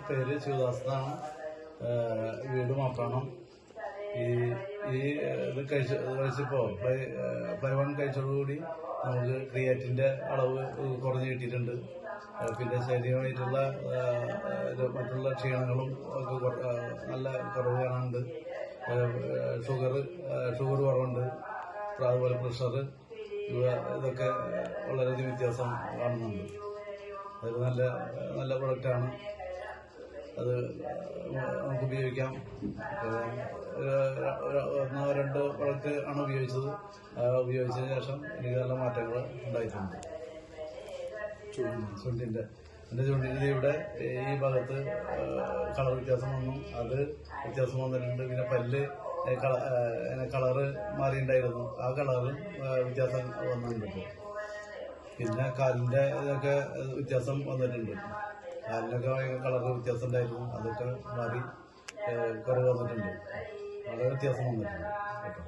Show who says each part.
Speaker 1: പേര് ശിവദാസ് എന്നാണ്. വീട് മാപ്പാണം. ഇത് കഴിച്ചപ്പോൾ ഫ്ലൈ 1 കഴിച്ചതോടുകൂടി നമുക്ക് ക്രിയാറ്റിൻ്റെ അളവ് കുറഞ്ഞ് കിട്ടിയിട്ടുണ്ട്. പിന്നെ ശരീരമായിട്ടുള്ള മറ്റുള്ള ക്ഷീണങ്ങളും ഒക്കെ നല്ല കുറവ് കാണാനുണ്ട്. ഷുഗർ കുറവുണ്ട്. അതുപോലെ പ്രഷർ ഇതൊക്കെ വളരെയധികം വ്യത്യാസം കാണുന്നുണ്ട്. അത് നല്ല പ്രൊഡക്റ്റാണ്. അത് നമുക്ക് ഉപയോഗിക്കാം. 1-2 പ്രൊഡക്റ്റ് ആണ് ഉപയോഗിച്ചത്. ഉപയോഗിച്ചതിന് ശേഷം എനിക്ക് നല്ല മാറ്റങ്ങൾ ഉണ്ടായിട്ടുണ്ട്. എൻ്റെ ചുണ്ടിൻ്റെ ഇവിടെ ഈ ഭാഗത്ത് കളർ വ്യത്യാസം വന്നു. അത് വ്യത്യാസം വന്നിട്ടുണ്ട്. പിന്നെ പല്ല് കളറ് മാറിയിട്ടുണ്ടായിരുന്നു. ആ കളറും വ്യത്യാസം വന്നിട്ടുണ്ട്. പിന്നെ കാലിൻ്റെ ഇതൊക്കെ വ്യത്യാസം വന്നിട്ടുണ്ട്. കാലിനൊക്കെ കളർ വ്യത്യാസം ഉണ്ടായിരുന്നു. അതൊക്കെ മാറി കുറവ് വന്നിട്ടുണ്ട്. വളരെ വ്യത്യാസം വന്നിട്ടുണ്ട് കേട്ടോ.